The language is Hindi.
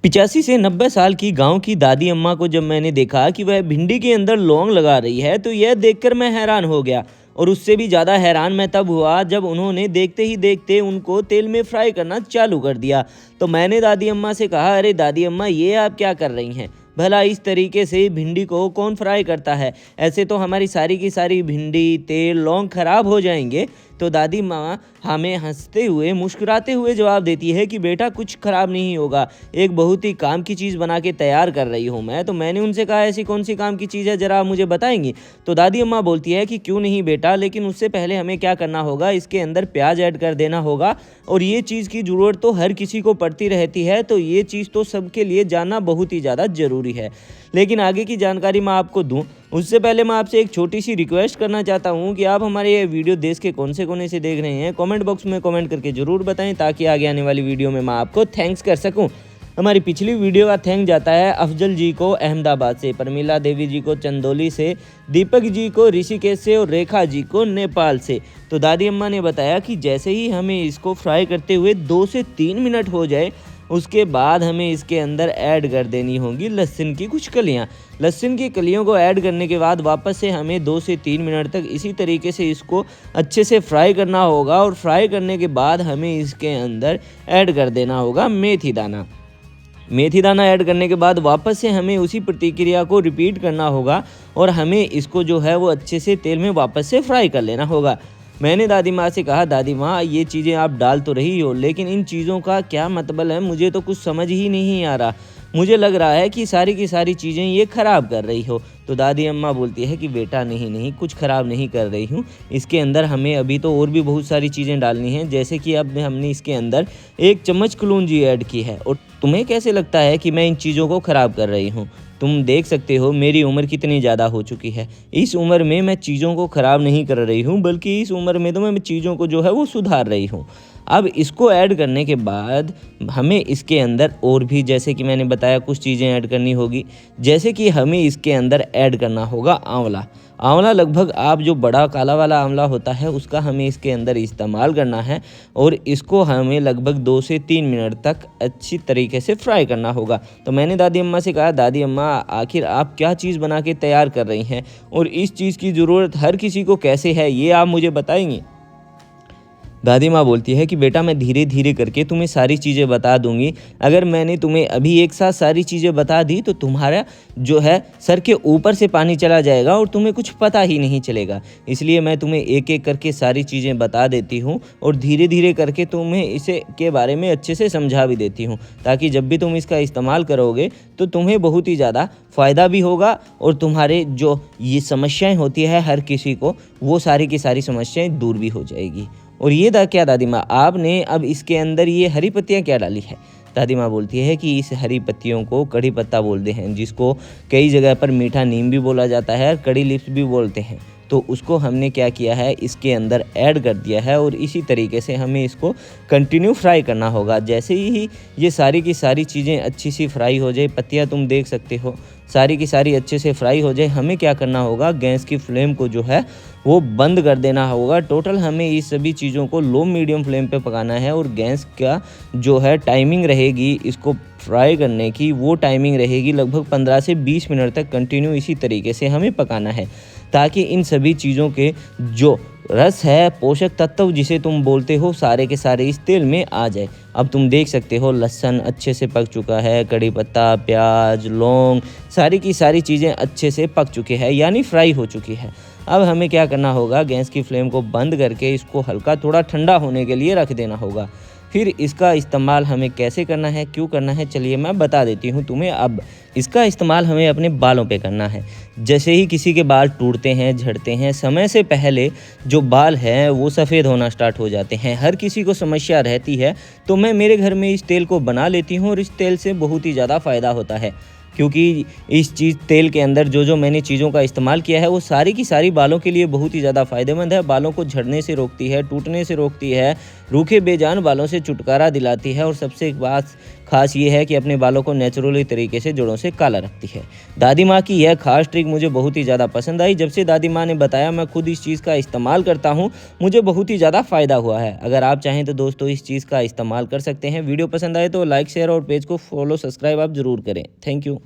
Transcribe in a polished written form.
85 से 90 साल की गांव की दादी अम्मा को जब मैंने देखा कि वह भिंडी के अंदर लौंग लगा रही है तो यह देखकर मैं हैरान हो गया। और उससे भी ज़्यादा हैरान मैं तब हुआ जब उन्होंने देखते ही देखते उनको तेल में फ्राई करना चालू कर दिया। तो मैंने दादी अम्मा से कहा, अरे दादी अम्मा, ये आप क्या कर रही हैं? भला इस तरीके से भिंडी को कौन फ्राई करता है? ऐसे तो हमारी सारी की सारी भिंडी, तेल, लौंग खराब हो जाएंगे। तो दादी माँ हमें हंसते हुए, मुस्कुराते हुए जवाब देती है कि बेटा, कुछ खराब नहीं होगा, एक बहुत ही काम की चीज़ बना के तैयार कर रही हूँ मैं। तो मैंने उनसे कहा, ऐसी कौन सी काम की चीज़ है, ज़रा आप मुझे बताएंगी? तो दादी अम्मा बोलती है कि क्यों नहीं बेटा, लेकिन उससे पहले हमें क्या करना होगा, इसके अंदर प्याज ऐड कर देना होगा। और ये चीज़ की ज़रूरत तो हर किसी को पड़ती रहती है, तो ये चीज़ तो सबके लिए जानना बहुत ही ज़्यादा ज़रूरी है। लेकिन आगे की जानकारी मैं आपको दूँ उससे पहले मैं आपसे एक छोटी सी रिक्वेस्ट करना चाहता हूँ कि आप हमारे ये वीडियो देश के कौन से कोने से देख रहे हैं, कमेंट बॉक्स में कमेंट करके ज़रूर बताएं, ताकि आगे आने वाली वीडियो में मैं आपको थैंक्स कर सकूं। हमारी पिछली वीडियो का थैंक जाता है अफजल जी को अहमदाबाद से, परमिला देवी जी को चंदौली से, दीपक जी को ऋषिकेश से और रेखा जी को नेपाल से। तो दादी अम्मा ने बताया कि जैसे ही हमें इसको फ्राई करते हुए 2 से 3 मिनट हो जाए, उसके बाद हमें इसके अंदर ऐड कर देनी होगी लहसुन की कुछ कलियां। लहसुन की कलियों को ऐड करने के बाद वापस से हमें 2 से 3 मिनट तक इसी तरीके से इसको अच्छे से फ्राई करना होगा। और फ्राई करने के बाद हमें इसके अंदर ऐड कर देना होगा मेथी दाना। मेथी दाना ऐड करने के बाद वापस से हमें उसी प्रतिक्रिया को रिपीट करना होगा और हमें इसको जो है वो अच्छे से तेल में वापस से फ्राई कर लेना होगा। मैंने दादी माँ से कहा, दादी माँ, ये चीज़ें आप डाल तो रही हो, लेकिन इन चीज़ों का क्या मतलब है, मुझे तो कुछ समझ ही नहीं आ रहा। मुझे लग रहा है कि सारी की सारी चीज़ें ये ख़राब कर रही हो। तो दादी अम्मा बोलती है कि बेटा, नहीं नहीं, कुछ ख़राब नहीं कर रही हूँ। इसके अंदर हमें अभी तो और भी बहुत सारी चीज़ें डालनी हैं, जैसे कि अब हमने इसके अंदर 1 चम्मच कलौंजी ऐड की है। और तुम्हें कैसे लगता है कि मैं इन चीज़ों को ख़राब कर रही हूँ? तुम देख सकते हो मेरी उम्र कितनी ज़्यादा हो चुकी है। इस उम्र में मैं चीज़ों को ख़राब नहीं कर रही हूँ, बल्कि इस उम्र में तो मैं चीज़ों को जो है वो सुधार रही हूँ। अब इसको ऐड करने के बाद हमें इसके अंदर और भी, जैसे कि मैंने बताया, कुछ चीज़ें ऐड करनी होगी। जैसे कि हमें इसके अंदर ऐड करना होगा आंवला। आंवला लगभग, आप जो बड़ा काला वाला आंवला होता है उसका हमें इसके अंदर इस्तेमाल करना है। और इसको हमें लगभग 2 से 3 मिनट तक अच्छी तरीके से फ्राई करना होगा। तो मैंने दादी अम्मा से कहा, दादी अम्मा, आखिर आप क्या चीज़ बना के तैयार कर रही हैं और इस चीज़ की ज़रूरत हर किसी को कैसे है, ये आप मुझे बताएंगी? दादी माँ बोलती है कि बेटा, मैं धीरे धीरे करके तुम्हें सारी चीज़ें बता दूंगी। अगर मैंने तुम्हें अभी एक साथ सारी चीज़ें बता दी तो तुम्हारा जो है सर के ऊपर से पानी चला जाएगा और तुम्हें कुछ पता ही नहीं चलेगा। इसलिए मैं तुम्हें एक एक करके सारी चीज़ें बता देती हूँ और धीरे धीरे करके तुम्हें इसे के बारे में अच्छे से समझा भी देती हूँ, ताकि जब भी तुम इसका इस्तेमाल करोगे तो तुम्हें बहुत ही ज़्यादा फ़ायदा भी होगा और तुम्हारे जो ये समस्याएँ होती है हर किसी को, वो सारी की सारी समस्याएँ दूर भी हो जाएगी। और ये क्या दादी माँ, आपने अब इसके अंदर ये हरी पत्तियाँ क्या डाली है? दादी माँ बोलती है कि इस हरी पत्तियों को कड़ी पत्ता बोलते हैं, जिसको कई जगह पर मीठा नीम भी बोला जाता है और कड़ी लिप्स भी बोलते हैं। तो उसको हमने क्या किया है, इसके अंदर ऐड कर दिया है और इसी तरीके से हमें इसको कंटिन्यू फ्राई करना होगा। जैसे ही ये सारी की सारी चीज़ें अच्छी सी फ्राई हो जाए, पत्तियाँ तुम देख सकते हो सारी की सारी अच्छे से फ्राई हो जाए, हमें क्या करना होगा, गैस की फ्लेम को जो है वो बंद कर देना होगा। टोटल हमें इस सभी चीज़ों को लो मीडियम फ्लेम पे पकाना है और गैस का जो है टाइमिंग रहेगी इसको फ्राई करने की, वो टाइमिंग रहेगी लगभग 15 से 20 मिनट तक कंटिन्यू इसी तरीके से हमें पकाना है, ताकि इन सभी चीज़ों के जो रस है, पोषक तत्व जिसे तुम बोलते हो, सारे के सारे इस तेल में आ जाए। अब तुम देख सकते हो लहसुन अच्छे से पक चुका है, कड़ी पत्ता, प्याज, लौंग, सारी की सारी चीज़ें अच्छे से पक चुकी है, यानी फ्राई हो चुकी है। अब हमें क्या करना होगा, गैस की फ्लेम को बंद करके इसको हल्का थोड़ा ठंडा होने के लिए रख देना होगा। फिर इसका इस्तेमाल हमें कैसे करना है, क्यों करना है, चलिए मैं बता देती हूँ तुम्हें। अब इसका इस्तेमाल हमें अपने बालों पे करना है। जैसे ही किसी के बाल टूटते हैं, झड़ते हैं, समय से पहले जो बाल हैं वो सफ़ेद होना स्टार्ट हो जाते हैं, हर किसी को समस्या रहती है। तो मैं मेरे घर में इस तेल को बना लेती हूँ और इस तेल से बहुत ही ज़्यादा फ़ायदा होता है, क्योंकि इस तेल के अंदर जो मैंने चीज़ों का इस्तेमाल किया है वो सारी की सारी बालों के लिए बहुत ही ज़्यादा फ़ायदेमंद है। बालों को झड़ने से रोकती है, टूटने से रोकती है, रूखे बेजान बालों से छुटकारा दिलाती है और सबसे एक खास ये है कि अपने बालों को नेचुरली तरीके से जड़ों से काला रखती है। दादी माँ की यह खास ट्रिक मुझे बहुत ही ज़्यादा पसंद आई। जब से दादी माँ ने बताया मैं खुद इस चीज़ का इस्तेमाल करता हूँ, मुझे बहुत ही ज़्यादा फ़ायदा हुआ है। अगर आप चाहें तो दोस्तों इस चीज़ का इस्तेमाल कर सकते हैं। वीडियो पसंद आए तो लाइक शेयर और पेज को फॉलो सब्सक्राइब आप ज़रूर करें। Thank you.